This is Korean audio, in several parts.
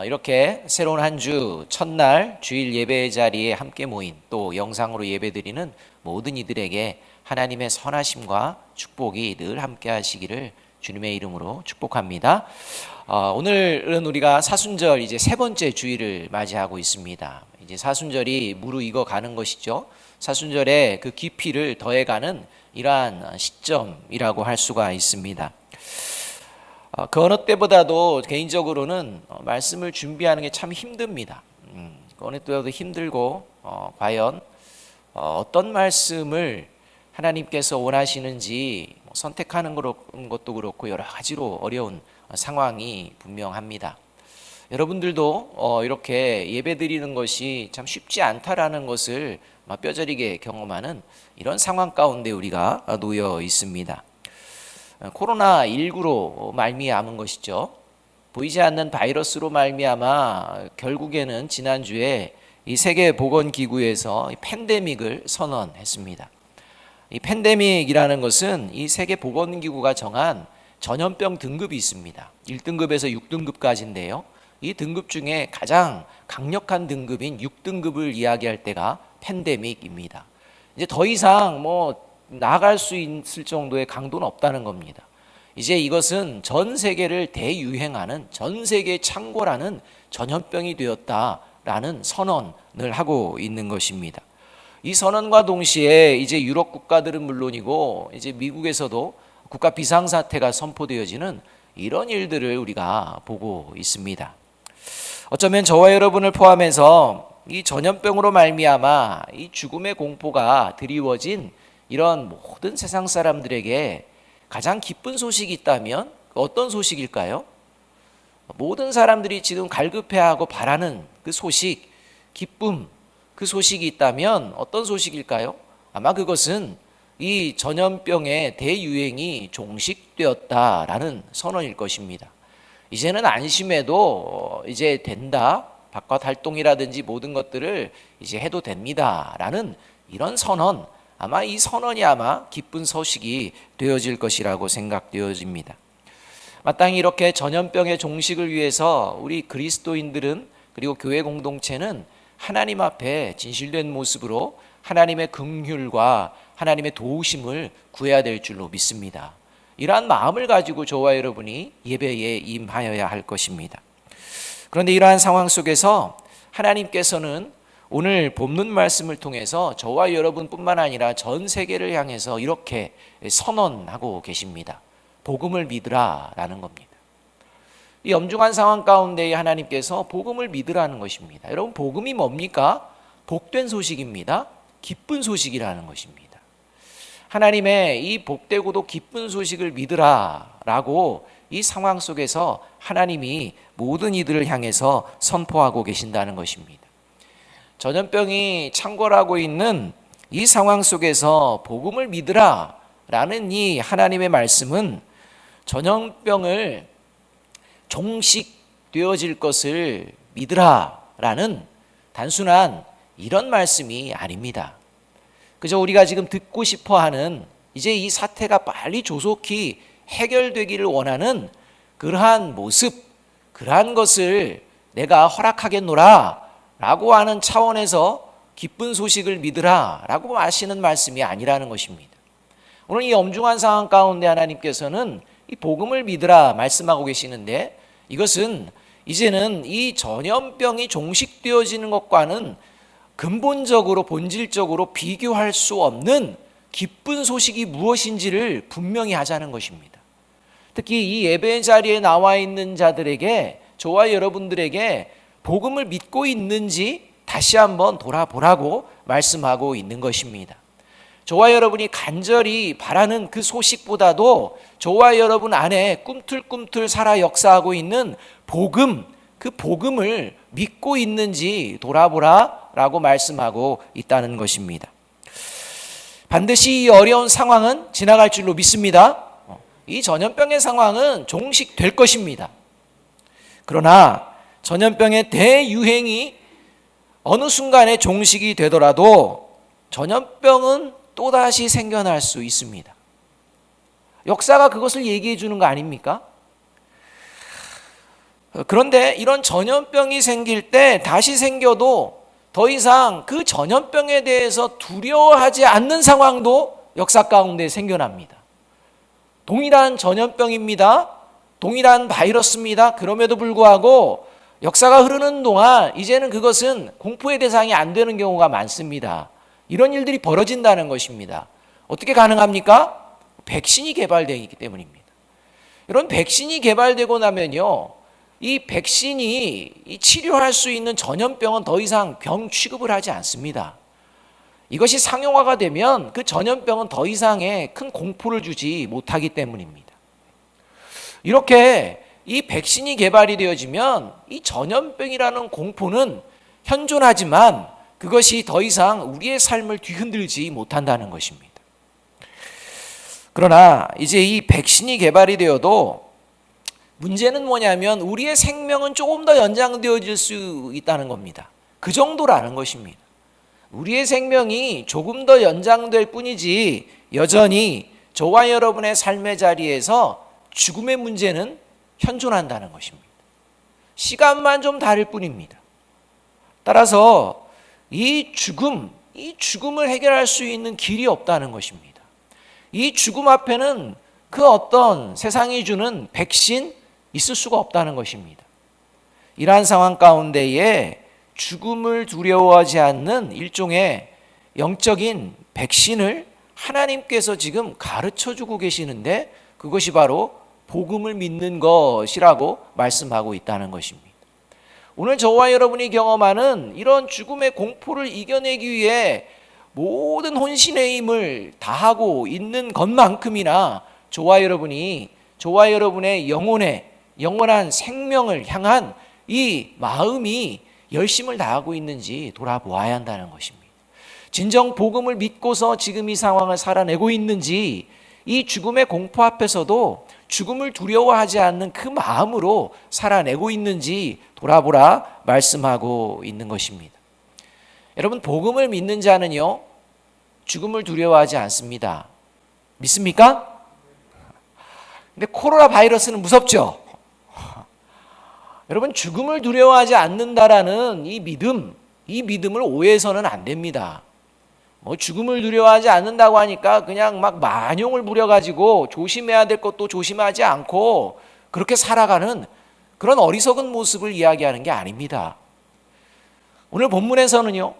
이렇게 새로운 한 주 첫날 주일 예배 자리에 함께 모인 또 영상으로 예배드리는 모든 이들에게 하나님의 선하심과 축복이 늘 함께 하시기를 주님의 이름으로 축복합니다. 오늘은 우리가 사순절 이제 세 번째 주일을 맞이하고 있습니다. 이제 사순절이 무르익어 가는 것이죠. 사순절에 그 깊이를 더해가는 이러한 시점이라고 할 수가 있습니다. 그 어느 때보다도 개인적으로는 말씀을 준비하는 게 참 힘듭니다. 그 어느 때보다도 힘들고 과연 어떤 말씀을 하나님께서 원하시는지 선택하는 것도 그렇고 여러 가지로 어려운 상황이 분명합니다. 여러분들도 이렇게 예배드리는 것이 참 쉽지 않다라는 것을 뼈저리게 경험하는 이런 상황 가운데 우리가 놓여 있습니다. 코로나19로 말미암은 것이죠. 보이지 않는 바이러스로 말미암아 결국에는 지난주에 이 세계보건기구에서 팬데믹을 선언했습니다. 이 팬데믹이라는 것은 이 세계보건기구가 정한 전염병 등급이 있습니다. 1등급에서 6등급까지인데요. 이 등급 중에 가장 강력한 등급인 6등급을 이야기할 때가 팬데믹입니다. 이제 더 이상 나아갈 수 있을 정도의 강도는 없다는 겁니다. 이제 이것은 전 세계를 대유행하는 전 세계 창궐하는 전염병이 되었다라는 선언을 하고 있는 것입니다. 이 선언과 동시에 이제 유럽 국가들은 물론이고 이제 미국에서도 국가 비상사태가 선포되어지는 이런 일들을 우리가 보고 있습니다. 어쩌면 저와 여러분을 포함해서 이 전염병으로 말미암아 이 죽음의 공포가 드리워진 이런 모든 세상 사람들에게 가장 기쁜 소식이 있다면 어떤 소식일까요? 모든 사람들이 지금 갈급해하고 바라는 그 소식, 기쁨, 그 소식이 있다면 어떤 소식일까요? 아마 그것은 이 전염병의 대유행이 종식되었다라는 선언일 것입니다. 이제는 안심해도 이제 된다. 바깥 활동이라든지 모든 것들을 이제 해도 됩니다라는 이런 선언, 아마 이 선언이 기쁜 소식이 되어질 것이라고 생각되어집니다. 마땅히 이렇게 전염병의 종식을 위해서 우리 그리스도인들은 그리고 교회 공동체는 하나님 앞에 진실된 모습으로 하나님의 긍휼과 하나님의 도우심을 구해야 될 줄로 믿습니다. 이러한 마음을 가지고 저와 여러분이 예배에 임하여야 할 것입니다. 그런데 이러한 상황 속에서 하나님께서는 오늘 본문 말씀을 통해서 저와 여러분뿐만 아니라 전 세계를 향해서 이렇게 선언하고 계십니다. 복음을 믿으라라는 겁니다. 이 엄중한 상황 가운데 하나님께서 복음을 믿으라는 것입니다. 여러분, 복음이 뭡니까? 복된 소식입니다. 기쁜 소식이라는 것입니다. 하나님의 이 복되고도 기쁜 소식을 믿으라라고 이 상황 속에서 하나님이 모든 이들을 향해서 선포하고 계신다는 것입니다. 전염병이 창궐하고 있는 이 상황 속에서 복음을 믿으라라는 이 하나님의 말씀은 전염병을 종식되어질 것을 믿으라라는 단순한 이런 말씀이 아닙니다. 그저 우리가 지금 듣고 싶어하는 이제 이 사태가 빨리 조속히 해결되기를 원하는 그러한 모습, 그러한 것을 내가 허락하겠노라 라고 하는 차원에서 기쁜 소식을 믿으라 라고 하시는 말씀이 아니라는 것입니다. 오늘 이 엄중한 상황 가운데 하나님께서는 이 복음을 믿으라 말씀하고 계시는데, 이것은 이제는 이 전염병이 종식되어지는 것과는 근본적으로 본질적으로 비교할 수 없는 기쁜 소식이 무엇인지를 분명히 하자는 것입니다. 특히 이 예배 자리에 나와 있는 자들에게, 저와 여러분들에게 복음을 믿고 있는지 다시 한번 돌아보라고 말씀하고 있는 것입니다. 저와 여러분이 간절히 바라는 그 소식보다도 저와 여러분 안에 꿈틀꿈틀 살아 역사하고 있는 복음, 그 복음을 믿고 있는지 돌아보라라고 말씀하고 있다는 것입니다. 반드시 이 어려운 상황은 지나갈 줄로 믿습니다. 이 전염병의 상황은 종식될 것입니다. 그러나 전염병의 대유행이 어느 순간에 종식이 되더라도 전염병은 또다시 생겨날 수 있습니다. 역사가 그것을 얘기해 주는 거 아닙니까? 그런데 이런 전염병이 생길 때 다시 생겨도 더 이상 그 전염병에 대해서 두려워하지 않는 상황도 역사 가운데 생겨납니다. 동일한 전염병입니다. 동일한 바이러스입니다. 그럼에도 불구하고 역사가 흐르는 동안 이제는 그것은 공포의 대상이 안 되는 경우가 많습니다. 이런 일들이 벌어진다는 것입니다. 어떻게 가능합니까? 백신이 개발되기 때문입니다. 이런 백신이 개발되고 나면요, 이 백신이 치료할 수 있는 전염병은 더 이상 병 취급을 하지 않습니다. 이것이 상용화가 되면 그 전염병은 더 이상의 큰 공포를 주지 못하기 때문입니다. 이렇게 이 백신이 개발이 되어지면 이 전염병이라는 공포는 현존하지만 그것이 더 이상 우리의 삶을 뒤흔들지 못한다는 것입니다. 그러나 이제 이 백신이 개발이 되어도 문제는 뭐냐면 우리의 생명은 조금 더 연장되어질 수 있다는 겁니다. 그 정도라는 것입니다. 우리의 생명이 조금 더 연장될 뿐이지 여전히 저와 여러분의 삶의 자리에서 죽음의 문제는 현존한다는 것입니다. 시간만 좀 다를 뿐입니다. 따라서 이 죽음을 해결할 수 있는 길이 없다는 것입니다. 이 죽음 앞에는 그 어떤 세상이 주는 백신 있을 수가 없다는 것입니다. 이러한 상황 가운데에 죽음을 두려워하지 않는 일종의 영적인 백신을 하나님께서 지금 가르쳐주고 계시는데 그것이 바로 복음을 믿는 것이라고 말씀하고 있다는 것입니다. 오늘 저와 여러분이 경험하는 이런 죽음의 공포를 이겨내기 위해 모든 혼신의 힘을 다하고 있는 것만큼이나 저와 여러분의 영원한 생명을 향한 이 마음이 열심을 다하고 있는지 돌아보아야 한다는 것입니다. 진정 복음을 믿고서 지금 이 상황을 살아내고 있는지, 이 죽음의 공포 앞에서도 죽음을 두려워하지 않는 그 마음으로 살아내고 있는지 돌아보라 말씀하고 있는 것입니다. 여러분, 복음을 믿는 자는요, 죽음을 두려워하지 않습니다. 믿습니까? 근데 코로나 바이러스는 무섭죠? 여러분, 죽음을 두려워하지 않는다라는 이 믿음을 오해해서는 안 됩니다. 죽음을 두려워하지 않는다고 하니까 그냥 막 만용을 부려가지고 조심해야 될 것도 조심하지 않고 그렇게 살아가는 그런 어리석은 모습을 이야기하는 게 아닙니다. 오늘 본문에서는요,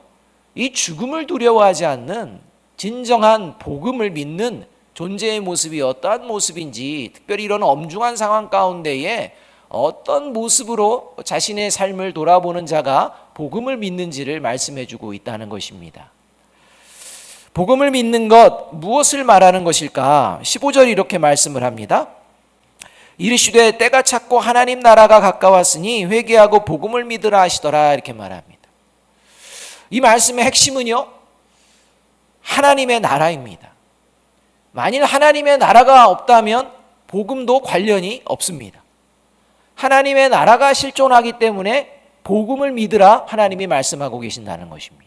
이 죽음을 두려워하지 않는 진정한 복음을 믿는 존재의 모습이 어떠한 모습인지, 특별히 이런 엄중한 상황 가운데에 어떤 모습으로 자신의 삶을 돌아보는 자가 복음을 믿는지를 말씀해주고 있다는 것입니다. 복음을 믿는 것, 무엇을 말하는 것일까? 15절이 이렇게 말씀을 합니다. 이르시되 때가 찼고 하나님 나라가 가까웠으니 회개하고 복음을 믿으라 하시더라, 이렇게 말합니다. 이 말씀의 핵심은요, 하나님의 나라입니다. 만일 하나님의 나라가 없다면 복음도 관련이 없습니다. 하나님의 나라가 실존하기 때문에 복음을 믿으라 하나님이 말씀하고 계신다는 것입니다.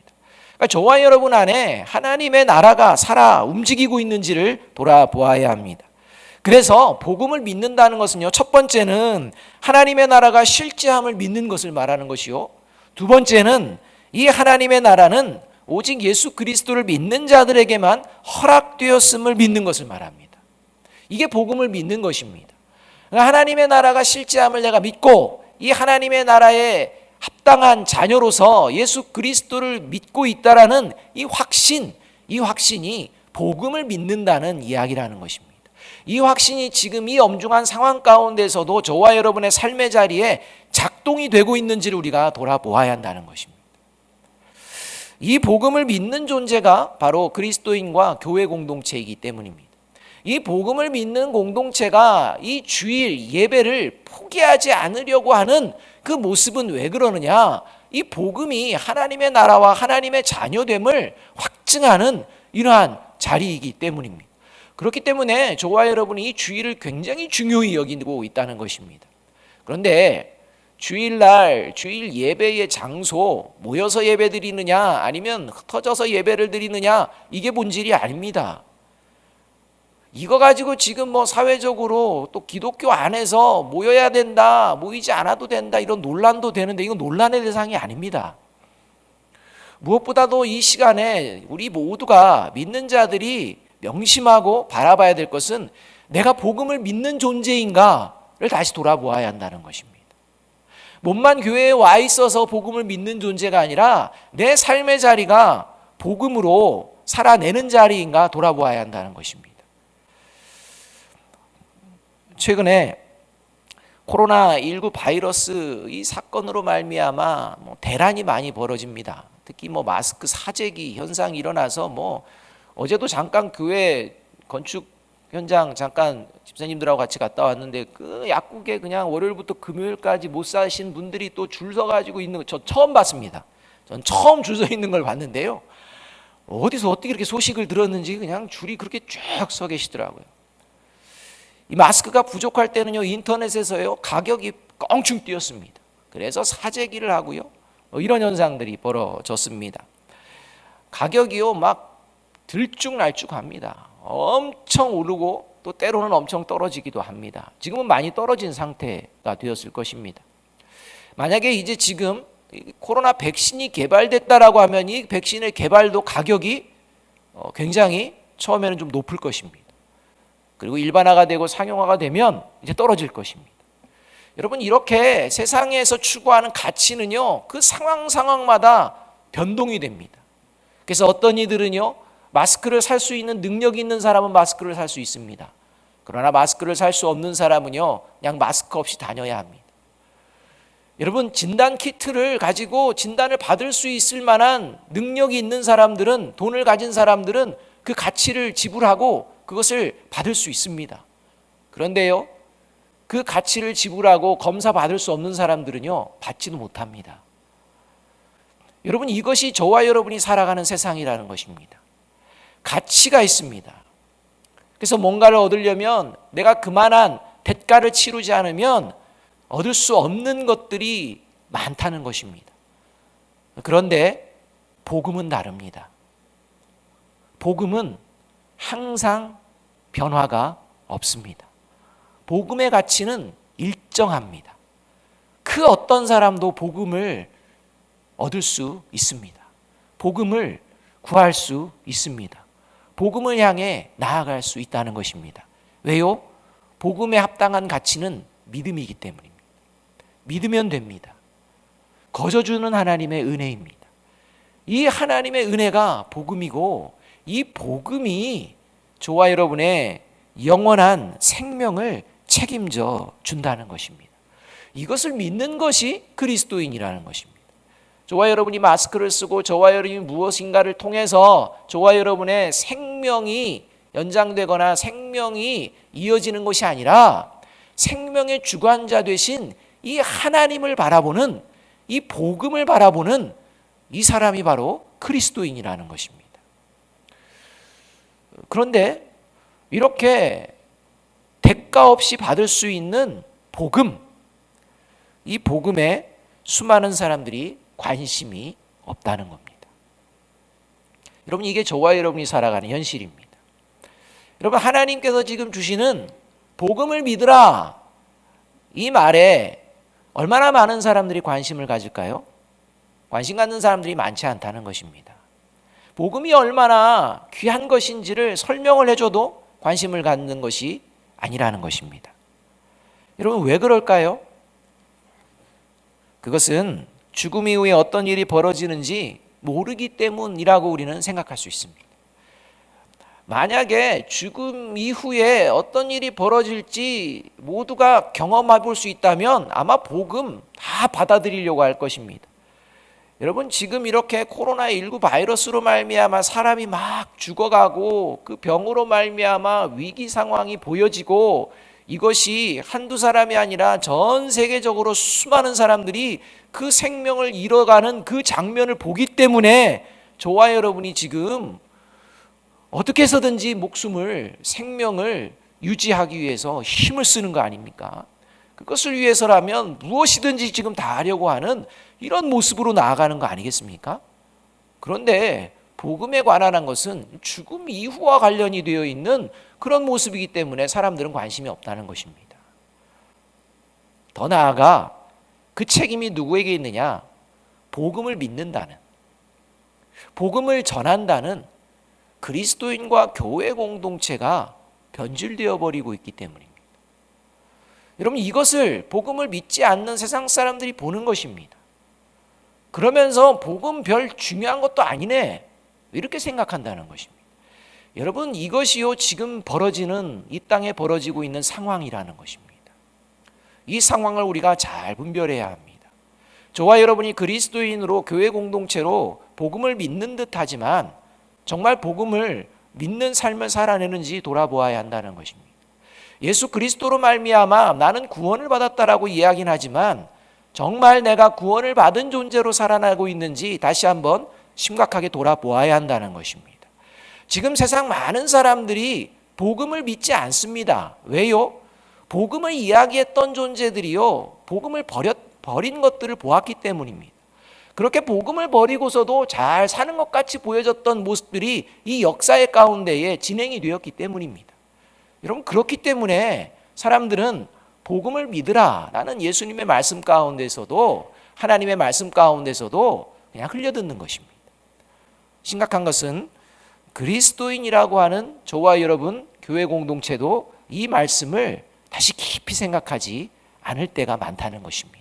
그러니까 저와 여러분 안에 하나님의 나라가 살아 움직이고 있는지를 돌아보아야 합니다. 그래서 복음을 믿는다는 것은요, 첫 번째는 하나님의 나라가 실제함을 믿는 것을 말하는 것이요, 두 번째는 이 하나님의 나라는 오직 예수 그리스도를 믿는 자들에게만 허락되었음을 믿는 것을 말합니다. 이게 복음을 믿는 것입니다. 하나님의 나라가 실제함을 내가 믿고 이 하나님의 나라에 합당한 자녀로서 예수 그리스도를 믿고 있다라는 이 확신이 복음을 믿는다는 이야기라는 것입니다. 이 확신이 지금 이 엄중한 상황 가운데서도 저와 여러분의 삶의 자리에 작동이 되고 있는지를 우리가 돌아보아야 한다는 것입니다. 이 복음을 믿는 존재가 바로 그리스도인과 교회 공동체이기 때문입니다. 이 복음을 믿는 공동체가 이 주일 예배를 포기하지 않으려고 하는 그 모습은 왜 그러느냐? 이 복음이 하나님의 나라와 하나님의 자녀됨을 확증하는 이러한 자리이기 때문입니다. 그렇기 때문에 저와 여러분이 이 주일을 굉장히 중요히 여기고 있다는 것입니다. 그런데 주일날 주일 예배의 장소, 모여서 예배 드리느냐 아니면 흩어져서 예배를 드리느냐, 이게 본질이 아닙니다. 이거 가지고 지금 뭐 사회적으로 또 기독교 안에서 모여야 된다, 모이지 않아도 된다 이런 논란도 되는데 이건 논란의 대상이 아닙니다. 무엇보다도 이 시간에 우리 모두가 믿는 자들이 명심하고 바라봐야 될 것은 내가 복음을 믿는 존재인가를 다시 돌아보아야 한다는 것입니다. 몸만 교회에 와 있어서 복음을 믿는 존재가 아니라 내 삶의 자리가 복음으로 살아내는 자리인가 돌아보아야 한다는 것입니다. 최근에 코로나19 바이러스 이 사건으로 말미암아 대란이 많이 벌어집니다. 특히 마스크 사재기 현상이 일어나서 어제도 잠깐 교회 건축 현장 잠깐 집사님들하고 같이 갔다 왔는데 그 약국에 그냥 월요일부터 금요일까지 못 사신 분들이 또 줄 서 가지고 있는 거 저 처음 봤습니다. 전 처음 줄 서 있는 걸 봤는데요. 어디서 어떻게 이렇게 소식을 들었는지 그냥 줄이 그렇게 쭉 서 계시더라고요. 이 마스크가 부족할 때는요, 인터넷에서요 가격이 껑충 뛰었습니다. 그래서 사재기를 하고요, 이런 현상들이 벌어졌습니다. 가격이요 막 들쭉날쭉합니다. 엄청 오르고 또 때로는 엄청 떨어지기도 합니다. 지금은 많이 떨어진 상태가 되었을 것입니다. 만약에 이제 지금 코로나 백신이 개발됐다라고 하면 이 백신의 개발도 가격이 굉장히 처음에는 좀 높을 것입니다. 그리고 일반화가 되고 상용화가 되면 이제 떨어질 것입니다. 여러분, 이렇게 세상에서 추구하는 가치는요 그 상황마다 변동이 됩니다. 그래서 어떤 이들은요 마스크를 살 수 있는 능력이 있는 사람은 마스크를 살 수 있습니다. 그러나 마스크를 살 수 없는 사람은요 그냥 마스크 없이 다녀야 합니다. 여러분, 진단 키트를 가지고 진단을 받을 수 있을 만한 능력이 있는 사람들은, 돈을 가진 사람들은 그 가치를 지불하고 그것을 받을 수 있습니다. 그런데요 그 가치를 지불하고 검사 받을 수 없는 사람들은요 받지도 못합니다. 여러분, 이것이 저와 여러분이 살아가는 세상이라는 것입니다. 가치가 있습니다. 그래서 뭔가를 얻으려면 내가 그만한 대가를 치르지 않으면 얻을 수 없는 것들이 많다는 것입니다. 그런데 복음은 다릅니다. 복음은 항상 변화가 없습니다. 복음의 가치는 일정합니다. 그 어떤 사람도 복음을 얻을 수 있습니다. 복음을 구할 수 있습니다. 복음을 향해 나아갈 수 있다는 것입니다. 왜요? 복음에 합당한 가치는 믿음이기 때문입니다. 믿으면 됩니다. 거저주는 하나님의 은혜입니다. 이 하나님의 은혜가 복음이고 이 복음이 저와 여러분의 영원한 생명을 책임져 준다는 것입니다. 이것을 믿는 것이 그리스도인이라는 것입니다. 저와 여러분이 마스크를 쓰고 저와 여러분이 무엇인가를 통해서 저와 여러분의 생명이 연장되거나 생명이 이어지는 것이 아니라 생명의 주관자 되신 이 하나님을 바라보는, 이 복음을 바라보는 이 사람이 바로 그리스도인이라는 것입니다. 그런데 이렇게 대가 없이 받을 수 있는 복음, 이 복음에 수많은 사람들이 관심이 없다는 겁니다. 여러분, 이게 저와 여러분이 살아가는 현실입니다. 여러분, 하나님께서 지금 주시는 복음을 믿으라, 이 말에 얼마나 많은 사람들이 관심을 가질까요? 관심 갖는 사람들이 많지 않다는 것입니다. 복음이 얼마나 귀한 것인지를 설명을 해줘도 관심을 갖는 것이 아니라는 것입니다. 여러분, 왜 그럴까요? 그것은 죽음 이후에 어떤 일이 벌어지는지 모르기 때문이라고 우리는 생각할 수 있습니다. 만약에 죽음 이후에 어떤 일이 벌어질지 모두가 경험해 볼 수 있다면 아마 복음 다 받아들이려고 할 것입니다. 여러분, 지금 이렇게 코로나19 바이러스로 말미암아 사람이 막 죽어가고 그 병으로 말미암아 위기 상황이 보여지고 이것이 한두 사람이 아니라 전 세계적으로 수많은 사람들이 그 생명을 잃어가는 그 장면을 보기 때문에 저와 여러분이 지금 어떻게 해서든지 목숨을, 생명을 유지하기 위해서 힘을 쓰는 거 아닙니까? 그것을 위해서라면 무엇이든지 지금 다 하려고 하는 이런 모습으로 나아가는 거 아니겠습니까? 그런데 복음에 관한 것은 죽음 이후와 관련이 되어 있는 그런 모습이기 때문에 사람들은 관심이 없다는 것입니다. 더 나아가 그 책임이 누구에게 있느냐? 복음을 믿는다는, 복음을 전한다는 그리스도인과 교회 공동체가 변질되어 버리고 있기 때문입니다. 여러분, 이것을 복음을 믿지 않는 세상 사람들이 보는 것입니다. 그러면서 복음 별 중요한 것도 아니네, 이렇게 생각한다는 것입니다. 여러분, 이것이요 지금 벌어지는, 이 땅에 벌어지고 있는 상황이라는 것입니다. 이 상황을 우리가 잘 분별해야 합니다. 저와 여러분이 그리스도인으로 교회 공동체로 복음을 믿는 듯 하지만 정말 복음을 믿는 삶을 살아내는지 돌아보아야 한다는 것입니다. 예수 그리스도로 말미암아 나는 구원을 받았다라고 이야기는 하지만 정말 내가 구원을 받은 존재로 살아나고 있는지 다시 한번 심각하게 돌아보아야 한다는 것입니다. 지금 세상 많은 사람들이 복음을 믿지 않습니다. 왜요? 복음을 이야기했던 존재들이요 복음을 버린 것들을 보았기 때문입니다. 그렇게 복음을 버리고서도 잘 사는 것 같이 보여졌던 모습들이 이 역사의 가운데에 진행이 되었기 때문입니다. 여러분, 그렇기 때문에 사람들은 복음을 믿으라 라는 예수님의 말씀 가운데서도, 하나님의 말씀 가운데서도 그냥 흘려듣는 것입니다. 심각한 것은 그리스도인이라고 하는 저와 여러분 교회 공동체도 이 말씀을 다시 깊이 생각하지 않을 때가 많다는 것입니다.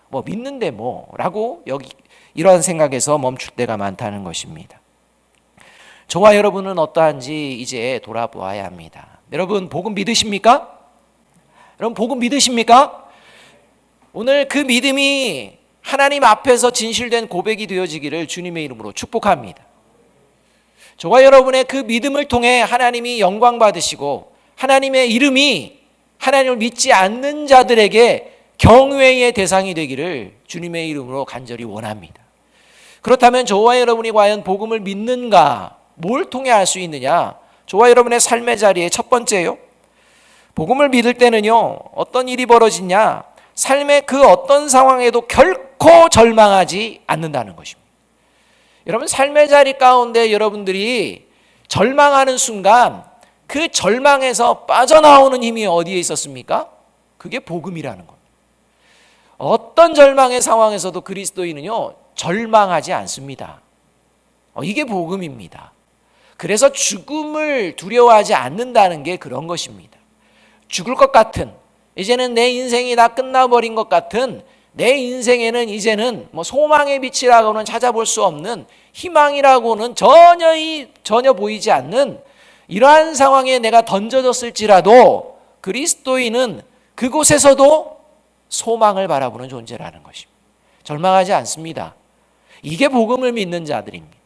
뭐 믿는데 뭐라고 여기 이러한 생각에서 멈출 때가 많다는 것입니다. 저와 여러분은 어떠한지 이제 돌아보아야 합니다. 여러분, 복음 믿으십니까? 여러분, 복음 믿으십니까? 오늘 그 믿음이 하나님 앞에서 진실된 고백이 되어지기를 주님의 이름으로 축복합니다. 저와 여러분의 그 믿음을 통해 하나님이 영광 받으시고 하나님의 이름이 하나님을 믿지 않는 자들에게 경외의 대상이 되기를 주님의 이름으로 간절히 원합니다. 그렇다면 저와 여러분이 과연 복음을 믿는가? 뭘 통해 알 수 있느냐? 저와 여러분의 삶의 자리에 첫 번째요, 복음을 믿을 때는요 어떤 일이 벌어지냐? 삶의 그 어떤 상황에도 결코 절망하지 않는다는 것입니다. 여러분, 삶의 자리 가운데 여러분들이 절망하는 순간 그 절망에서 빠져나오는 힘이 어디에 있었습니까? 그게 복음이라는 겁니다. 어떤 절망의 상황에서도 그리스도인은요 절망하지 않습니다. 이게 복음입니다. 그래서 죽음을 두려워하지 않는다는 게 그런 것입니다. 죽을 것 같은, 이제는 내 인생이 다 끝나버린 것 같은, 내 인생에는 이제는 뭐 소망의 빛이라고는 찾아볼 수 없는, 희망이라고는 전혀 보이지 않는 이러한 상황에 내가 던져졌을지라도 그리스도인은 그곳에서도 소망을 바라보는 존재라는 것입니다. 절망하지 않습니다. 이게 복음을 믿는 자들입니다.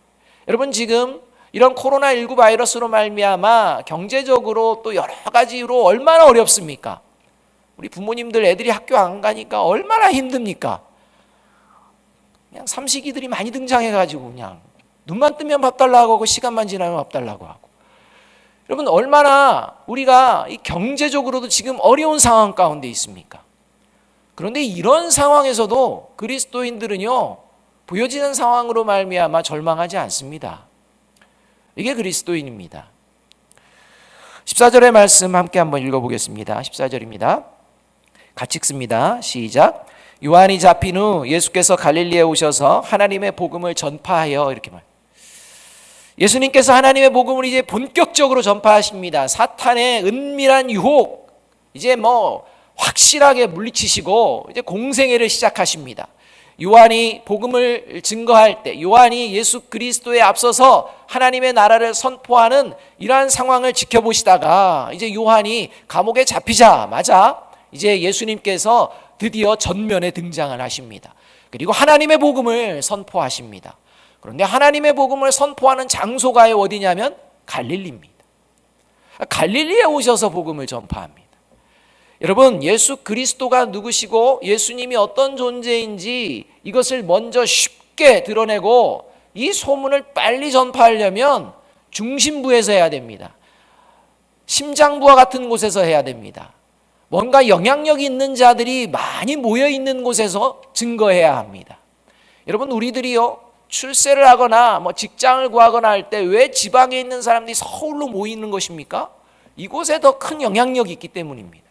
여러분, 지금 이런 코로나19 바이러스로 말미암아 경제적으로 또 여러 가지로 얼마나 어렵습니까? 우리 부모님들 애들이 학교 안 가니까 얼마나 힘듭니까? 그냥 삼식이들이 많이 등장해가지고 그냥 눈만 뜨면 밥 달라고 하고 시간만 지나면 밥 달라고 하고. 여러분, 얼마나 우리가 이 경제적으로도 지금 어려운 상황 가운데 있습니까? 그런데 이런 상황에서도 그리스도인들은요 보여지는 상황으로 말미암아 절망하지 않습니다. 이게 그리스도인입니다. 14절의 말씀 함께 한번 읽어보겠습니다. 14절입니다. 같이 읽습니다. 시작. 요한이 잡힌 후 예수께서 갈릴리에 오셔서 하나님의 복음을 전파하여, 이렇게 말. 예수님께서 하나님의 복음을 이제 본격적으로 전파하십니다. 사탄의 은밀한 유혹 이제 확실하게 물리치시고 이제 공생애를 시작하십니다. 요한이 복음을 증거할 때, 요한이 예수 그리스도에 앞서서 하나님의 나라를 선포하는 이러한 상황을 지켜보시다가 이제 요한이 감옥에 잡히자마자 이제 예수님께서 드디어 전면에 등장을 하십니다. 그리고 하나님의 복음을 선포하십니다. 그런데 하나님의 복음을 선포하는 장소가 어디냐면 갈릴리입니다. 갈릴리에 오셔서 복음을 전파합니다. 여러분, 예수 그리스도가 누구시고 예수님이 어떤 존재인지 이것을 먼저 쉽게 드러내고 이 소문을 빨리 전파하려면 중심부에서 해야 됩니다. 심장부와 같은 곳에서 해야 됩니다. 뭔가 영향력이 있는 자들이 많이 모여 있는 곳에서 증거해야 합니다. 여러분, 우리들이요 출세를 하거나 뭐 직장을 구하거나 할 때 왜 지방에 있는 사람들이 서울로 모이는 것입니까? 이곳에 더 큰 영향력이 있기 때문입니다.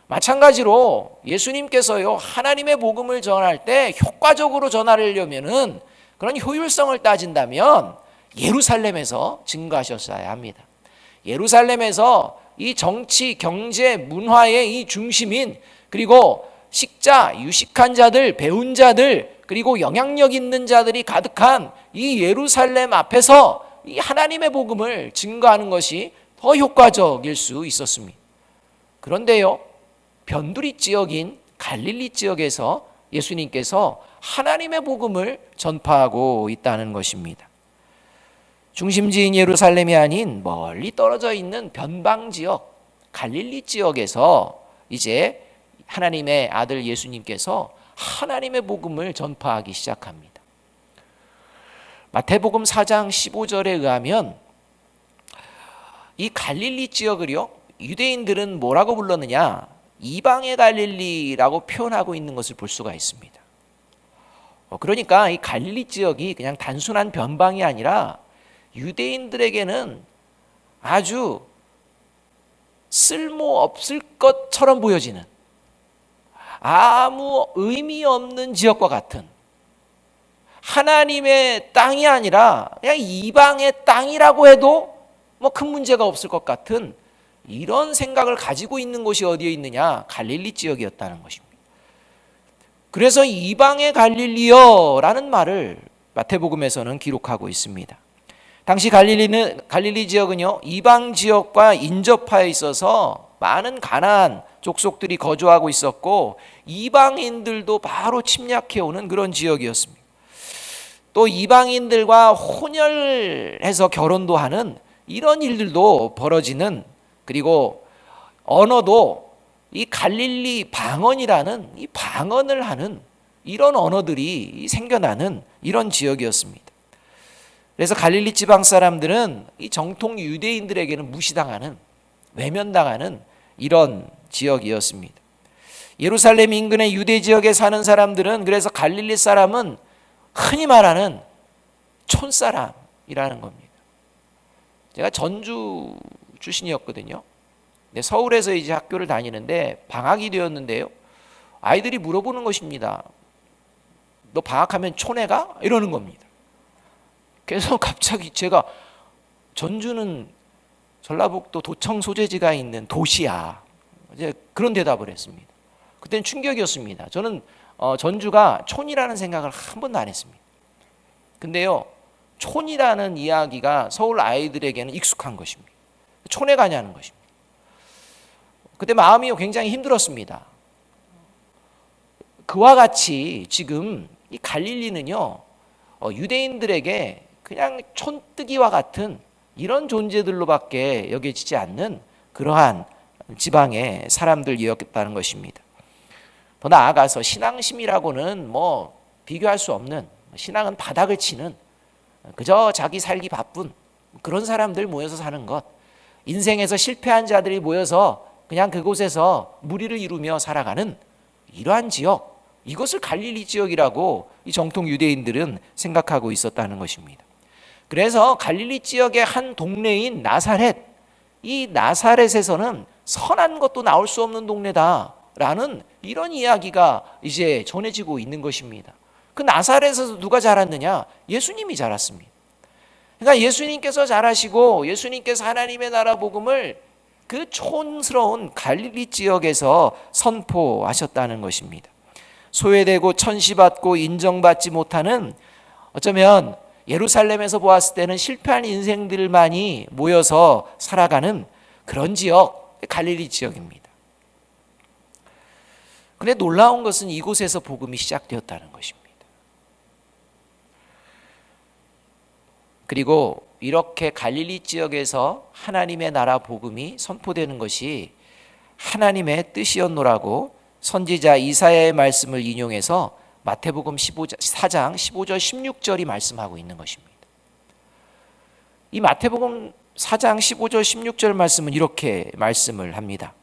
마찬가지로 예수님께서요, 하나님의 복음을 전할 때 효과적으로 전하려면은, 그런 효율성을 따진다면 예루살렘에서 증거하셨어야 합니다. 예루살렘에서 이 정치, 경제, 문화의 이 중심인, 그리고 식자, 유식한 자들, 배운 자들, 그리고 영향력 있는 자들이 가득한 이 예루살렘 앞에서 이 하나님의 복음을 증거하는 것이 더 효과적일 수 있었습니다. 그런데요, 변두리 지역인 갈릴리 지역에서 예수님께서 하나님의 복음을 전파하고 있다는 것입니다. 중심지인 예루살렘이 아닌 멀리 떨어져 있는 변방 지역, 갈릴리 지역에서 이제 하나님의 아들 예수님께서 하나님의 복음을 전파하기 시작합니다. 마태복음 4장 15절에 의하면 이 갈릴리 지역을요, 유대인들은 뭐라고 불렀느냐? 이방의 갈릴리라고 표현하고 있는 것을 볼 수가 있습니다. 그러니까 이 갈릴리 지역이 그냥 단순한 변방이 아니라 유대인들에게는 아주 쓸모없을 것처럼 보여지는, 아무 의미 없는 지역과 같은, 하나님의 땅이 아니라 그냥 이방의 땅이라고 해도 뭐 큰 문제가 없을 것 같은 이런 생각을 가지고 있는 곳이 어디에 있느냐? 갈릴리 지역이었다는 것입니다. 그래서 이방의 갈릴리여라는 말을 마태복음에서는 기록하고 있습니다. 당시 갈릴리 지역은요, 이방 지역과 인접하여 있어서 많은 가나안 족속들이 거주하고 있었고, 이방인들도 바로 침략해오는 그런 지역이었습니다. 또 이방인들과 혼혈해서 결혼도 하는 이런 일들도 벌어지는, 그리고 언어도 이 갈릴리 방언이라는 이 방언을 하는 이런 언어들이 생겨나는 이런 지역이었습니다. 그래서 갈릴리 지방 사람들은 이 정통 유대인들에게는 무시당하는, 외면당하는 이런 지역이었습니다. 예루살렘 인근의 유대 지역에 사는 사람들은, 그래서 갈릴리 사람은 흔히 말하는 촌사람이라는 겁니다. 제가 전주 출신이었거든요. 근데 서울에서 이제 학교를 다니는데 방학이 되었는데요, 아이들이 물어보는 것입니다. 너 방학하면 촌에 가? 이러는 겁니다. 그래서 갑자기 제가, 전주는 전라북도 도청 소재지가 있는 도시야, 이제 그런 대답을 했습니다. 그때는 충격이었습니다. 저는 전주가 촌이라는 생각을 한 번도 안 했습니다. 근데요, 촌이라는 이야기가 서울 아이들에게는 익숙한 것입니다. 촌에 가냐는 것입니다. 그때 마음이 굉장히 힘들었습니다. 그와 같이 지금 이 갈릴리는요, 유대인들에게 그냥 촌뜨기와 같은 이런 존재들로밖에 여겨지지 않는 그러한 지방의 사람들이었다는 것입니다. 더 나아가서 신앙심이라고는 뭐 비교할 수 없는, 신앙은 바닥을 치는, 그저 자기 살기 바쁜 그런 사람들 모여서 사는 것, 인생에서 실패한 자들이 모여서 그냥 그곳에서 무리를 이루며 살아가는 이러한 지역, 이것을 갈릴리 지역이라고 이 정통 유대인들은 생각하고 있었다는 것입니다. 그래서 갈릴리 지역의 한 동네인 나사렛, 이 나사렛에서는 선한 것도 나올 수 없는 동네다라는 이런 이야기가 이제 전해지고 있는 것입니다. 그 나사렛에서 누가 자랐느냐? 예수님이 자랐습니다. 그러니까 예수님께서 자라시고 예수님께서 하나님의 나라 복음을 그 촌스러운 갈릴리 지역에서 선포하셨다는 것입니다. 소외되고 천시받고 인정받지 못하는, 어쩌면 예루살렘에서 보았을 때는 실패한 인생들만이 모여서 살아가는 그런 지역, 갈릴리 지역입니다. 그런데 놀라운 것은 이곳에서 복음이 시작되었다는 것입니다. 그리고 이렇게 갈릴리 지역에서 하나님의 나라 복음이 선포되는 것이 하나님의 뜻이었노라고 선지자 이사야의 말씀을 인용해서 마태복음 4장 15절 16절이 말씀하고 있는 것입니다. 이 마태복음 4장 15절 16절 말씀은 이렇게 말씀을 합니다.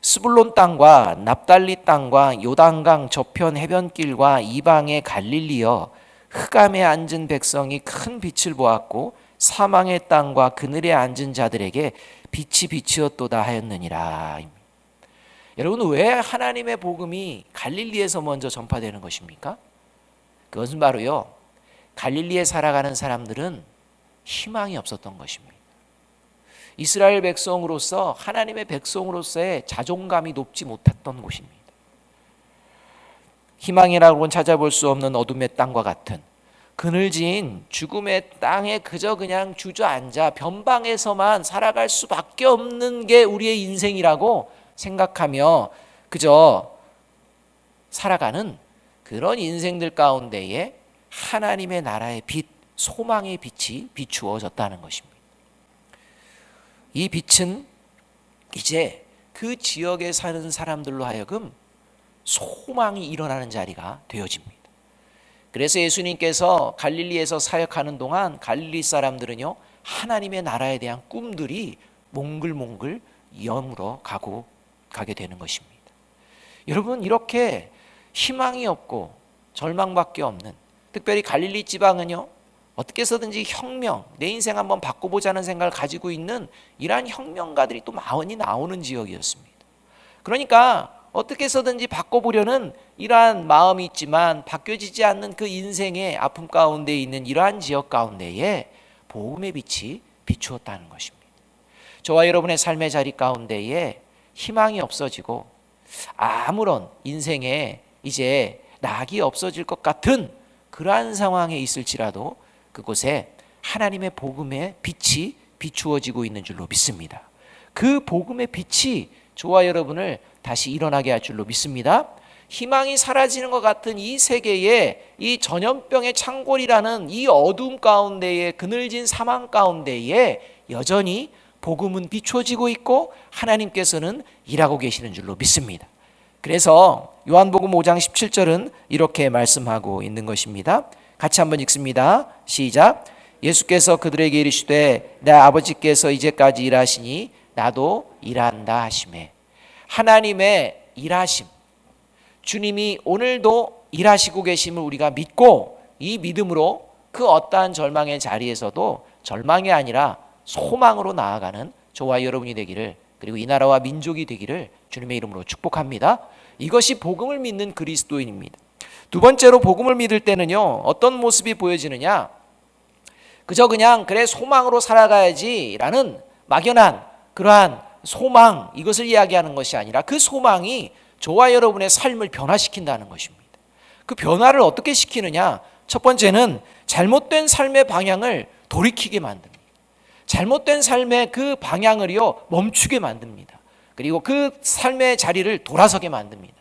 스불론 땅과 납달리 땅과 요단강 저편 해변길과 이방의 갈릴리여, 흑암에 앉은 백성이 큰 빛을 보았고 사망의 땅과 그늘에 앉은 자들에게 빛이 비치었도다 하였느니라. 여러분, 왜 하나님의 복음이 갈릴리에서 먼저 전파되는 것입니까? 그것은 바로요, 갈릴리에 살아가는 사람들은 희망이 없었던 것입니다. 이스라엘 백성으로서, 하나님의 백성으로서의 자존감이 높지 못했던 곳입니다. 희망이라고는 찾아볼 수 없는 어둠의 땅과 같은 그늘진 죽음의 땅에 그저 그냥 주저앉아 변방에서만 살아갈 수밖에 없는 게 우리의 인생이라고 생각하며 그저 살아가는 그런 인생들 가운데에 하나님의 나라의 빛, 소망의 빛이 비추어졌다는 것입니다. 이 빛은 이제 그 지역에 사는 사람들로 하여금 소망이 일어나는 자리가 되어집니다. 그래서 예수님께서 갈릴리에서 사역하는 동안 갈릴리 사람들은요, 하나님의 나라에 대한 꿈들이 몽글몽글 여물어 가게 되는 것입니다. 여러분, 이렇게 희망이 없고 절망밖에 없는, 특별히 갈릴리 지방은요, 어떻게 해서든지 혁명, 내 인생 한번 바꿔보자는 생각을 가지고 있는 이러한 혁명가들이 또 많이 나오는 지역이었습니다. 그러니까 어떻게 해서든지 바꿔보려는 이러한 마음이 있지만 바뀌어지지 않는 그 인생의 아픔 가운데 있는 이러한 지역 가운데에 복음의 빛이 비추었다는 것입니다. 저와 여러분의 삶의 자리 가운데에 희망이 없어지고 아무런 인생에 이제 낙이 없어질 것 같은 그러한 상황에 있을지라도 그곳에 하나님의 복음의 빛이 비추어지고 있는 줄로 믿습니다. 그 복음의 빛이 저와 여러분을 다시 일어나게 할 줄로 믿습니다. 희망이 사라지는 것 같은 이 세계에 이 전염병의 창궐이라는 이 어둠 가운데에 그늘진 사망 가운데에 여전히 복음은 비추어지고 있고 하나님께서는 일하고 계시는 줄로 믿습니다. 그래서 요한복음 5장 17절은 이렇게 말씀하고 있는 것입니다. 같이 한번 읽습니다. 시작. 예수께서 그들에게 이르시되 내 아버지께서 이제까지 일하시니 나도 일한다 하시매. 하나님의 일하심, 주님이 오늘도 일하시고 계심을 우리가 믿고 이 믿음으로 그 어떠한 절망의 자리에서도 절망이 아니라 소망으로 나아가는 저와 여러분이 되기를, 그리고 이 나라와 민족이 되기를 주님의 이름으로 축복합니다. 이것이 복음을 믿는 그리스도인입니다. 두 번째로 복음을 믿을 때는요, 어떤 모습이 보여지느냐, 그저 그냥 그래 소망으로 살아가야지 라는 막연한 그러한 소망, 이것을 이야기하는 것이 아니라 그 소망이 저와 여러분의 삶을 변화시킨다는 것입니다. 그 변화를 어떻게 시키느냐, 첫 번째는 잘못된 삶의 방향을 돌이키게 만듭니다. 잘못된 삶의 그 방향을요 멈추게 만듭니다. 그리고 그 삶의 자리를 돌아서게 만듭니다.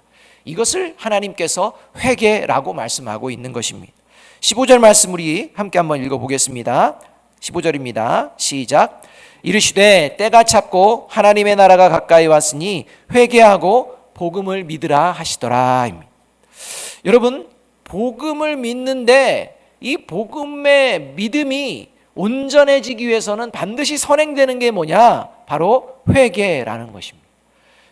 이것을 하나님께서 회개라고 말씀하고 있는 것입니다. 15절 말씀 우리 함께 한번 읽어보겠습니다. 15절입니다. 시작. 이르시되 때가 찼고 하나님의 나라가 가까이 왔으니 회개하고 복음을 믿으라 하시더라. 여러분, 복음을 믿는데 이 복음의 믿음이 온전해지기 위해서는 반드시 선행되는 게 뭐냐? 바로 회개라는 것입니다.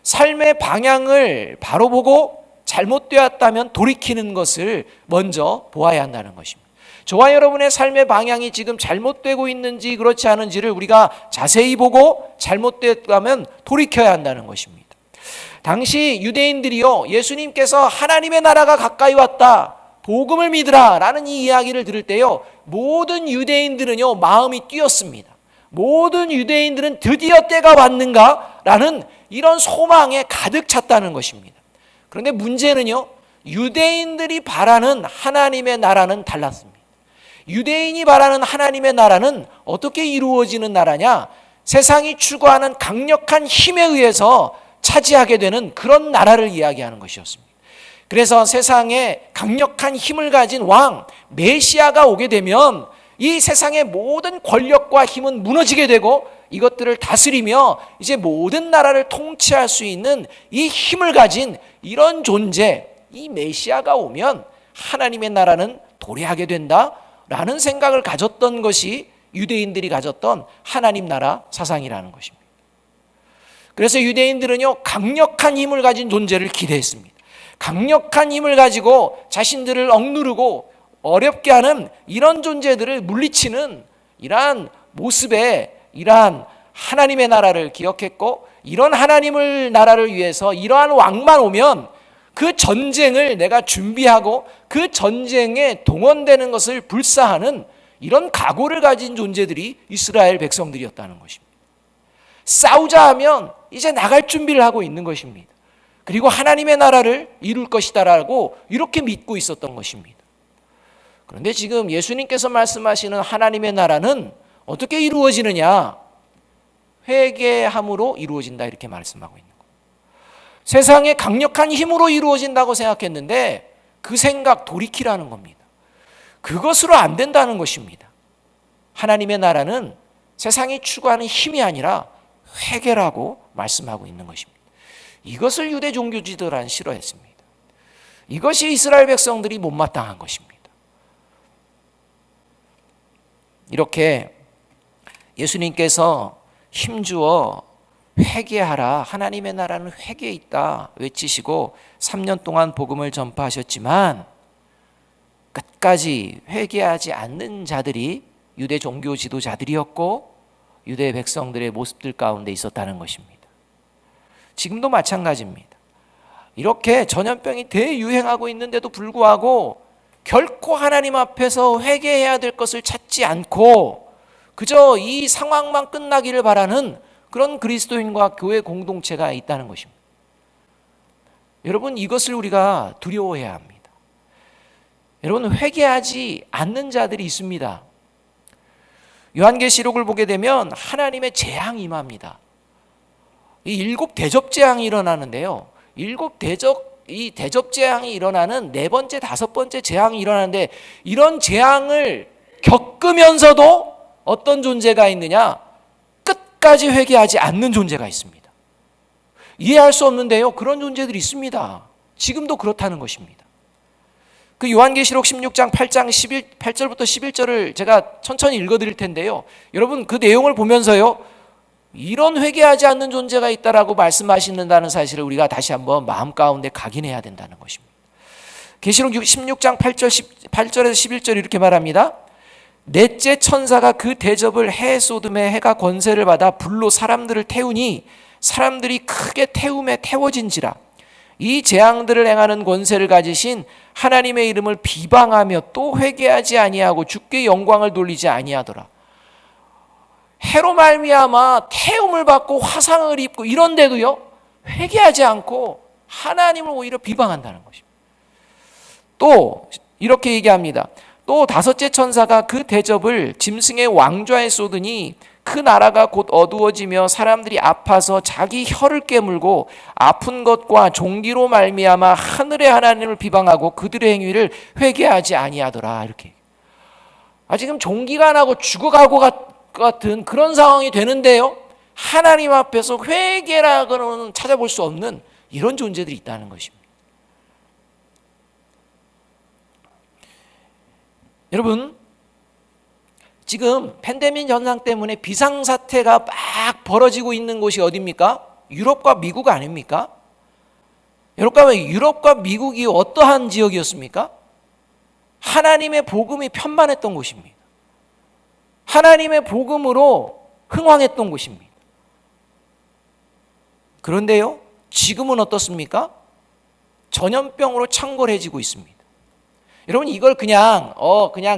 삶의 방향을 바로 보고 잘못되었다면 돌이키는 것을 먼저 보아야 한다는 것입니다. 저와 여러분의 삶의 방향이 지금 잘못되고 있는지 그렇지 않은지를 우리가 자세히 보고 잘못됐다면 돌이켜야 한다는 것입니다. 당시 유대인들이요, 예수님께서 하나님의 나라가 가까이 왔다, 복음을 믿으라 라는 이 이야기를 들을 때요, 모든 유대인들은요 마음이 뛰었습니다. 모든 유대인들은 드디어 때가 왔는가 라는 이런 소망에 가득 찼다는 것입니다. 그런데 문제는요, 유대인들이 바라는 하나님의 나라는 달랐습니다. 유대인이 바라는 하나님의 나라는 어떻게 이루어지는 나라냐? 세상이 추구하는 강력한 힘에 의해서 차지하게 되는 그런 나라를 이야기하는 것이었습니다. 그래서 세상에 강력한 힘을 가진 왕 메시아가 오게 되면 이 세상의 모든 권력과 힘은 무너지게 되고 이것들을 다스리며 이제 모든 나라를 통치할 수 있는 이 힘을 가진 이런 존재, 이 메시아가 오면 하나님의 나라는 도래하게 된다라는 생각을 가졌던 것이 유대인들이 가졌던 하나님 나라 사상이라는 것입니다. 그래서 유대인들은요 강력한 힘을 가진 존재를 기대했습니다. 강력한 힘을 가지고 자신들을 억누르고 어렵게 하는 이런 존재들을 물리치는 이러한 모습에 이러한 하나님의 나라를 기억했고, 이런 하나님을 나라를 위해서 이러한 왕만 오면 그 전쟁을 내가 준비하고 그 전쟁에 동원되는 것을 불사하는 이런 각오를 가진 존재들이 이스라엘 백성들이었다는 것입니다. 싸우자 하면 이제 나갈 준비를 하고 있는 것입니다. 그리고 하나님의 나라를 이룰 것이다라고 이렇게 믿고 있었던 것입니다. 그런데 지금 예수님께서 말씀하시는 하나님의 나라는 어떻게 이루어지느냐? 회개함으로 이루어진다, 이렇게 말씀하고 있는 거예요. 세상의 강력한 힘으로 이루어진다고 생각했는데 그 생각 돌이키라는 겁니다. 그것으로 안 된다는 것입니다. 하나님의 나라는 세상이 추구하는 힘이 아니라 회개라고 말씀하고 있는 것입니다. 이것을 유대 종교 지도란 싫어했습니다. 이것이 이스라엘 백성들이 못마땅한 것입니다. 이렇게 예수님께서 힘주어 회개하라, 하나님의 나라는 회개에 있다 외치시고 3년 동안 복음을 전파하셨지만 끝까지 회개하지 않는 자들이 유대 종교 지도자들이었고 유대 백성들의 모습들 가운데 있었다는 것입니다. 지금도 마찬가지입니다. 이렇게 전염병이 대유행하고 있는데도 불구하고 결코 하나님 앞에서 회개해야 될 것을 찾지 않고 그저 이 상황만 끝나기를 바라는 그런 그리스도인과 교회 공동체가 있다는 것입니다. 여러분, 이것을 우리가 두려워해야 합니다. 여러분, 회개하지 않는 자들이 있습니다. 요한계시록을 보게 되면 하나님의 재앙이 임합니다. 이 7 대접 재앙이 일어나는데요. 7 대접 재앙이 일어나는 4번째, 5번째 재앙이 일어나는데 이런 재앙을 겪으면서도 어떤 존재가 있느냐? 끝까지 회개하지 않는 존재가 있습니다. 이해할 수 없는데요, 그런 존재들이 있습니다. 지금도 그렇다는 것입니다. 그 요한계시록 16장 8절부터 11절을 제가 천천히 읽어드릴 텐데요, 여러분 그 내용을 보면서요, 이런 회개하지 않는 존재가 있다라고 말씀하시는다는 사실을 우리가 다시 한번 마음 가운데 각인해야 된다는 것입니다. 계시록 16장 8절에서 11절 이렇게 말합니다. 넷째 천사가 그 대접을 해 쏟음에 해가 권세를 받아 불로 사람들을 태우니 사람들이 크게 태움에 태워진지라. 이 재앙들을 행하는 권세를 가지신 하나님의 이름을 비방하며 또 회개하지 아니하고 주께 영광을 돌리지 아니하더라. 해로 말미암아 태움을 받고 화상을 입고 이런데도요, 회개하지 않고 하나님을 오히려 비방한다는 것입니다. 또 이렇게 얘기합니다. 또 5째 천사가 그 대접을 짐승의 왕좌에 쏟으니 그 나라가 곧 어두워지며 사람들이 아파서 자기 혀를 깨물고 아픈 것과 종기로 말미암아 하늘의 하나님을 비방하고 그들의 행위를 회개하지 아니하더라. 이렇게. 지금 종기가 나고 죽어가고 같은 그런 상황이 되는데요, 하나님 앞에서 회개라고는 찾아볼 수 없는 이런 존재들이 있다는 것입니다. 여러분, 지금 팬데믹 현상 때문에 비상사태가 막 벌어지고 있는 곳이 어디입니까? 유럽과 미국 아닙니까? 여러분, 유럽과 미국이 어떠한 지역이었습니까? 하나님의 복음이 편만했던 곳입니다. 하나님의 복음으로 흥왕했던 곳입니다. 그런데요, 지금은 어떻습니까? 전염병으로 창궐해지고 있습니다. 여러분, 이걸 그냥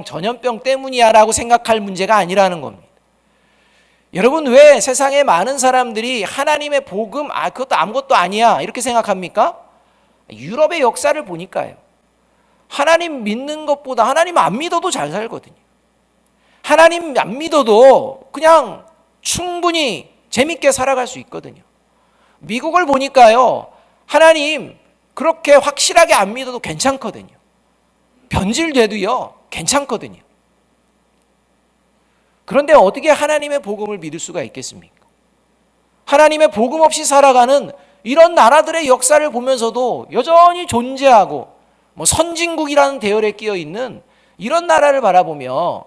전염병 때문이야 라고 생각할 문제가 아니라는 겁니다. 여러분, 왜 세상에 많은 사람들이 하나님의 복음, 그것도 아무것도 아니야 이렇게 생각합니까? 유럽의 역사를 보니까요, 하나님 믿는 것보다 하나님 안 믿어도 잘 살거든요. 하나님 안 믿어도 그냥 충분히 재밌게 살아갈 수 있거든요. 미국을 보니까요, 하나님 그렇게 확실하게 안 믿어도 괜찮거든요. 변질돼도요, 괜찮거든요. 그런데 어떻게 하나님의 복음을 믿을 수가 있겠습니까? 하나님의 복음 없이 살아가는 이런 나라들의 역사를 보면서도 여전히 존재하고 선진국이라는 대열에 끼어 있는 이런 나라를 바라보며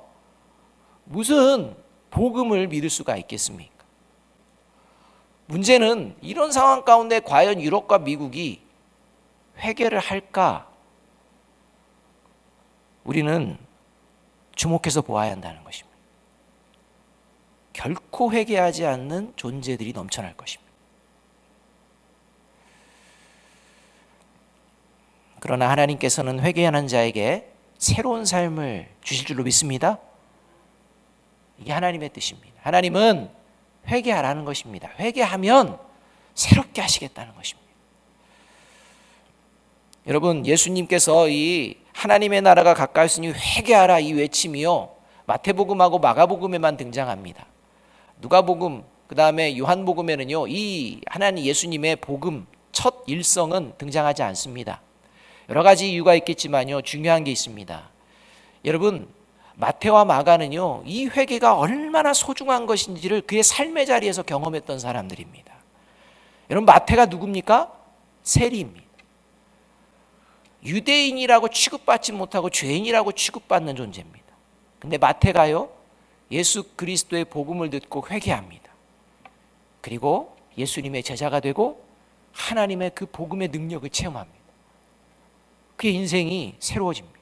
무슨 복음을 믿을 수가 있겠습니까? 문제는 이런 상황 가운데 과연 유럽과 미국이 회개를 할까? 우리는 주목해서 보아야 한다는 것입니다. 결코 회개하지 않는 존재들이 넘쳐날 것입니다. 그러나 하나님께서는 회개하는 자에게 새로운 삶을 주실 줄로 믿습니다. 이게 하나님의 뜻입니다. 하나님은 회개하라는 것입니다. 회개하면 새롭게 하시겠다는 것입니다. 여러분, 예수님께서 이 하나님의 나라가 가까이 있으니 회개하라 이 외침이요, 마태복음하고 마가복음에만 등장합니다. 누가복음, 그 다음에 요한복음에는요, 이 하나님 예수님의 복음 첫 일성은 등장하지 않습니다. 여러 가지 이유가 있겠지만요, 중요한 게 있습니다. 여러분, 마태와 마가는요, 이 회개가 얼마나 소중한 것인지를 그의 삶의 자리에서 경험했던 사람들입니다. 여러분, 마태가 누굽니까? 세리입니다. 유대인이라고 취급받지 못하고 죄인이라고 취급받는 존재입니다. 근데 마태가요, 예수 그리스도의 복음을 듣고 회개합니다. 그리고 예수님의 제자가 되고 하나님의 그 복음의 능력을 체험합니다. 그의 인생이 새로워집니다.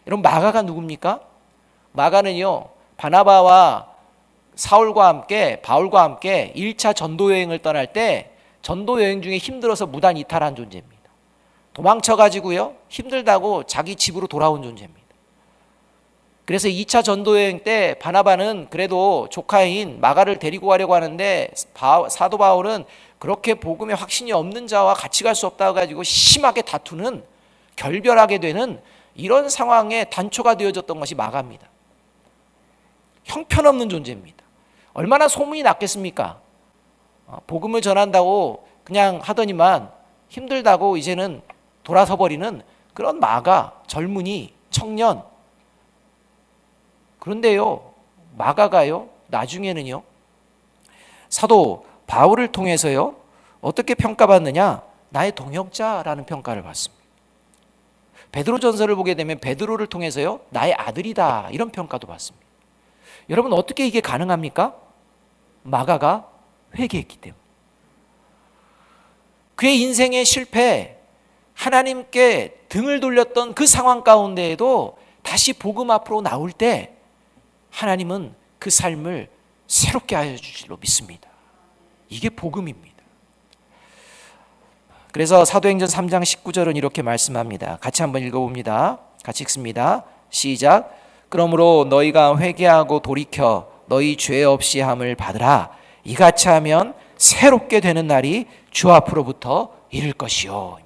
여러분, 마가가 누굽니까? 마가는요, 바나바와 바울과 함께 1차 전도 여행을 떠날 때 전도 여행 중에 힘들어서 무단 이탈한 존재입니다. 도망쳐가지고요, 힘들다고 자기 집으로 돌아온 존재입니다. 그래서 2차 전도 여행 때 바나바는 그래도 조카인 마가를 데리고 가려고 하는데 사도 바울은 그렇게 복음에 확신이 없는 자와 같이 갈 수 없다고 가지고 심하게 다투는, 결별하게 되는 이런 상황에 단초가 되어졌던 것이 마가입니다. 형편없는 존재입니다. 얼마나 소문이 났겠습니까? 복음을 전한다고 그냥 하더니만 힘들다고 이제는 돌아서 버리는 그런 마가, 젊은이, 청년. 그런데요, 마가가요, 나중에는요, 사도 바울을 통해서요, 어떻게 평가받느냐? 나의 동역자라는 평가를 받습니다. 베드로 전서를 보게 되면 베드로를 통해서요, 나의 아들이다, 이런 평가도 받습니다. 여러분, 어떻게 이게 가능합니까? 마가가 회개했기 때문에. 그의 인생의 실패, 하나님께 등을 돌렸던 그 상황 가운데에도 다시 복음 앞으로 나올 때 하나님은 그 삶을 새롭게 하여 주실 줄로 믿습니다. 이게 복음입니다. 그래서 사도행전 3장 19절은 이렇게 말씀합니다. 같이 한번 읽어봅니다. 같이 읽습니다. 시작. 그러므로 너희가 회개하고 돌이켜 너희 죄 없이 함을 받으라. 이같이 하면 새롭게 되는 날이 주 앞으로부터 이를 것이요.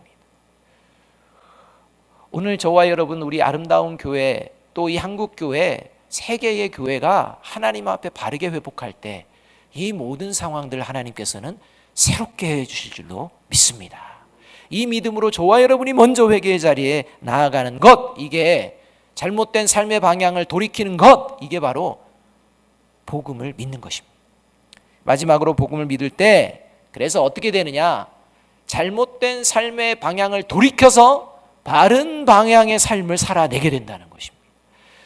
오늘 저와 여러분, 우리 아름다운 교회, 또 이 한국교회, 세계의 교회가 하나님 앞에 바르게 회복할 때 이 모든 상황들 하나님께서는 새롭게 해주실 줄로 믿습니다. 이 믿음으로 저와 여러분이 먼저 회개의 자리에 나아가는 것, 이게 잘못된 삶의 방향을 돌이키는 것, 이게 바로 복음을 믿는 것입니다. 마지막으로 복음을 믿을 때 그래서 어떻게 되느냐? 잘못된 삶의 방향을 돌이켜서 바른 방향의 삶을 살아내게 된다는 것입니다.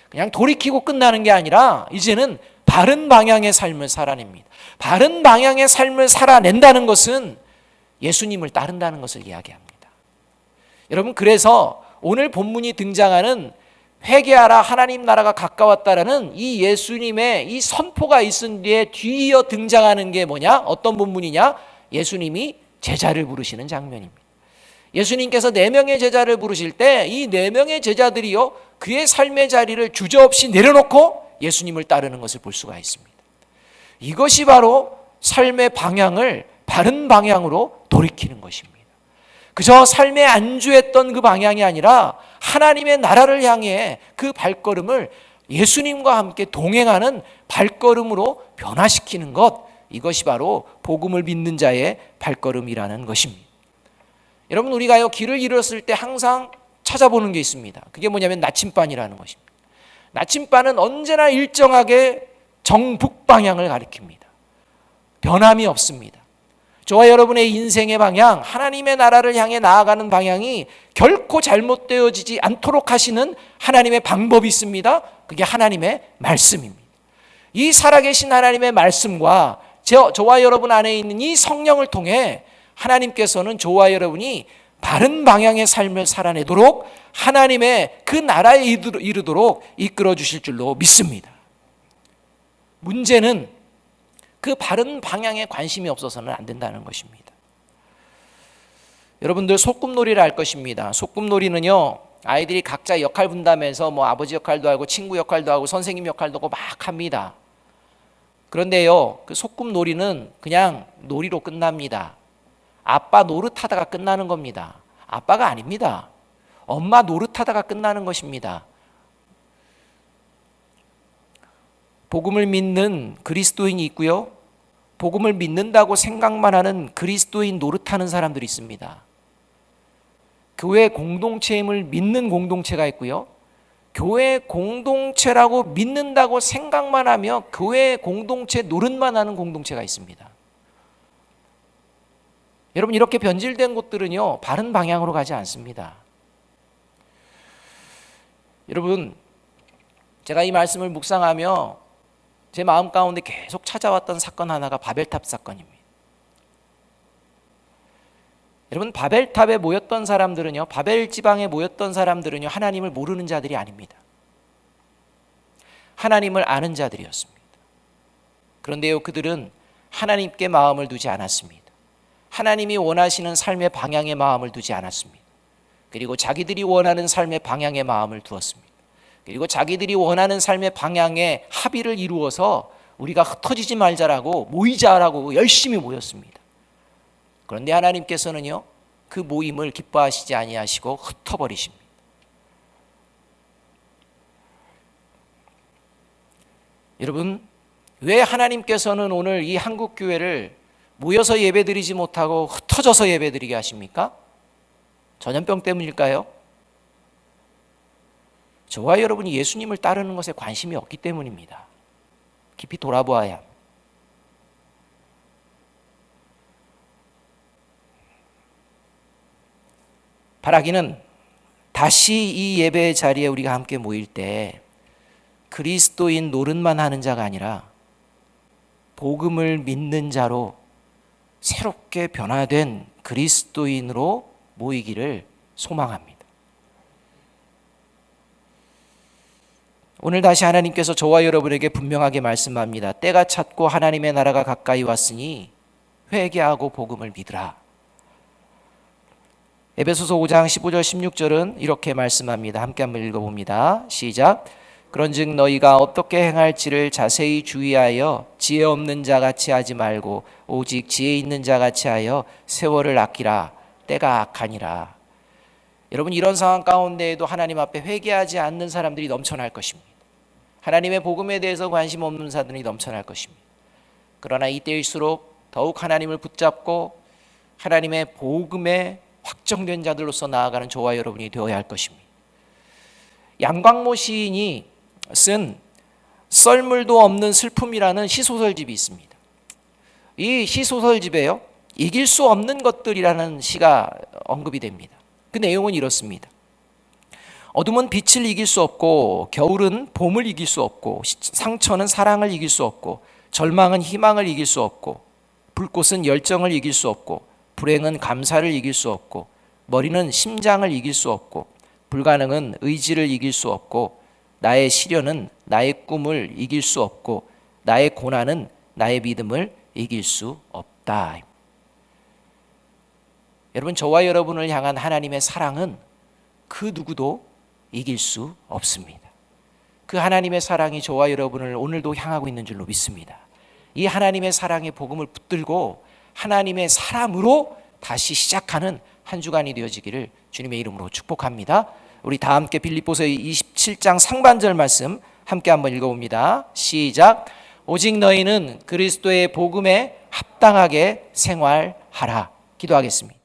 그냥 돌이키고 끝나는 게 아니라 이제는 바른 방향의 삶을 살아냅니다. 바른 방향의 삶을 살아낸다는 것은 예수님을 따른다는 것을 이야기합니다. 여러분, 그래서 오늘 본문이 등장하는 회개하라 하나님 나라가 가까웠다라는 이 예수님의 이 선포가 있은 뒤에 뒤이어 등장하는 게 뭐냐? 어떤 본문이냐? 예수님이 제자를 부르시는 장면입니다. 예수님께서 4명의 제자를 부르실 때 이 4명의 제자들이요, 그의 삶의 자리를 주저없이 내려놓고 예수님을 따르는 것을 볼 수가 있습니다. 이것이 바로 삶의 방향을 바른 방향으로 돌이키는 것입니다. 그저 삶에 안주했던 그 방향이 아니라 하나님의 나라를 향해 그 발걸음을 예수님과 함께 동행하는 발걸음으로 변화시키는 것, 이것이 바로 복음을 믿는 자의 발걸음이라는 것입니다. 여러분, 우리가요, 길을 잃었을 때 항상 찾아보는 게 있습니다. 그게 뭐냐면 나침반이라는 것입니다. 나침반은 언제나 일정하게 정북 방향을 가리킵니다. 변함이 없습니다. 저와 여러분의 인생의 방향, 하나님의 나라를 향해 나아가는 방향이 결코 잘못되어지지 않도록 하시는 하나님의 방법이 있습니다. 그게 하나님의 말씀입니다. 이 살아계신 하나님의 말씀과 저와 여러분 안에 있는 이 성령을 통해 하나님께서는 저와 여러분이 바른 방향의 삶을 살아내도록 하나님의 그 나라에 이르도록 이끌어 주실 줄로 믿습니다. 문제는 그 바른 방향에 관심이 없어서는 안 된다는 것입니다. 여러분들 소꿉놀이를 할 것입니다. 소꿉놀이는요, 아이들이 각자 역할 분담해서 아버지 역할도 하고 친구 역할도 하고 선생님 역할도 하고 막 합니다. 그런데요, 그 소꿉놀이는 그냥 놀이로 끝납니다. 아빠 노릇하다가 끝나는 겁니다. 아빠가 아닙니다. 엄마 노릇하다가 끝나는 것입니다. 복음을 믿는 그리스도인이 있고요, 복음을 믿는다고 생각만 하는 그리스도인 노릇하는 사람들이 있습니다. 교회 공동체임을 믿는 공동체가 있고요, 교회 공동체라고 믿는다고 생각만 하며 교회 공동체 노릇만 하는 공동체가 있습니다. 여러분, 이렇게 변질된 곳들은요, 바른 방향으로 가지 않습니다. 여러분, 제가 이 말씀을 묵상하며 제 마음 가운데 계속 찾아왔던 사건 하나가 바벨탑 사건입니다. 여러분, 바벨탑에 모였던 사람들은요, 바벨 지방에 모였던 사람들은요, 하나님을 모르는 자들이 아닙니다. 하나님을 아는 자들이었습니다. 그런데요, 그들은 하나님께 마음을 두지 않았습니다. 하나님이 원하시는 삶의 방향에 마음을 두지 않았습니다. 그리고 자기들이 원하는 삶의 방향에 마음을 두었습니다. 그리고 자기들이 원하는 삶의 방향에 합의를 이루어서 우리가 흩어지지 말자라고 모이자라고 열심히 모였습니다. 그런데 하나님께서는요, 그 모임을 기뻐하시지 아니하시고 흩어버리십니다. 여러분, 왜 하나님께서는 오늘 이 한국교회를 모여서 예배드리지 못하고 흩어져서 예배드리게 하십니까? 전염병 때문일까요? 저와 여러분이 예수님을 따르는 것에 관심이 없기 때문입니다. 깊이 돌아보아야 합니다. 바라기는 다시 이 예배의 자리에 우리가 함께 모일 때 그리스도인 노릇만 하는 자가 아니라 복음을 믿는 자로 새롭게 변화된 그리스도인으로 모이기를 소망합니다. 오늘 다시 하나님께서 저와 여러분에게 분명하게 말씀합니다. 때가 찼고 하나님의 나라가 가까이 왔으니 회개하고 복음을 믿으라. 에베소서 5장 15절 16절은 이렇게 말씀합니다. 함께 한번 읽어봅니다. 시작. 그런즉 너희가 어떻게 행할지를 자세히 주의하여 지혜 없는 자같이 하지 말고 오직 지혜 있는 자같이 하여 세월을 아끼라. 때가 악하니라. 여러분, 이런 상황 가운데에도 하나님 앞에 회개하지 않는 사람들이 넘쳐날 것입니다. 하나님의 복음에 대해서 관심 없는 사람들이 넘쳐날 것입니다. 그러나 이때일수록 더욱 하나님을 붙잡고 하나님의 복음에 확정된 자들로서 나아가는 저와 여러분이 되어야 할 것입니다. 양광모 시인이 쓴 썰물도 없는 슬픔이라는 시소설집이 있습니다. 이 시소설집에요, 이길 수 없는 것들이라는 시가 언급이 됩니다. 그 내용은 이렇습니다. 어둠은 빛을 이길 수 없고 겨울은 봄을 이길 수 없고 상처는 사랑을 이길 수 없고 절망은 희망을 이길 수 없고 불꽃은 열정을 이길 수 없고 불행은 감사를 이길 수 없고 머리는 심장을 이길 수 없고 불가능은 의지를 이길 수 없고 나의 시련은 나의 꿈을 이길 수 없고 나의 고난은 나의 믿음을 이길 수 없다. 여러분, 저와 여러분을 향한 하나님의 사랑은 그 누구도 이길 수 없습니다. 그 하나님의 사랑이 저와 여러분을 오늘도 향하고 있는 줄로 믿습니다. 이 하나님의 사랑의 복음을 붙들고 하나님의 사람으로 다시 시작하는 한 주간이 되어지기를 주님의 이름으로 축복합니다. 우리 다 함께 빌립보서 27장 상반절 말씀 함께 한번 읽어봅니다. 시작. 오직 너희는 그리스도의 복음에 합당하게 생활하라. 기도하겠습니다.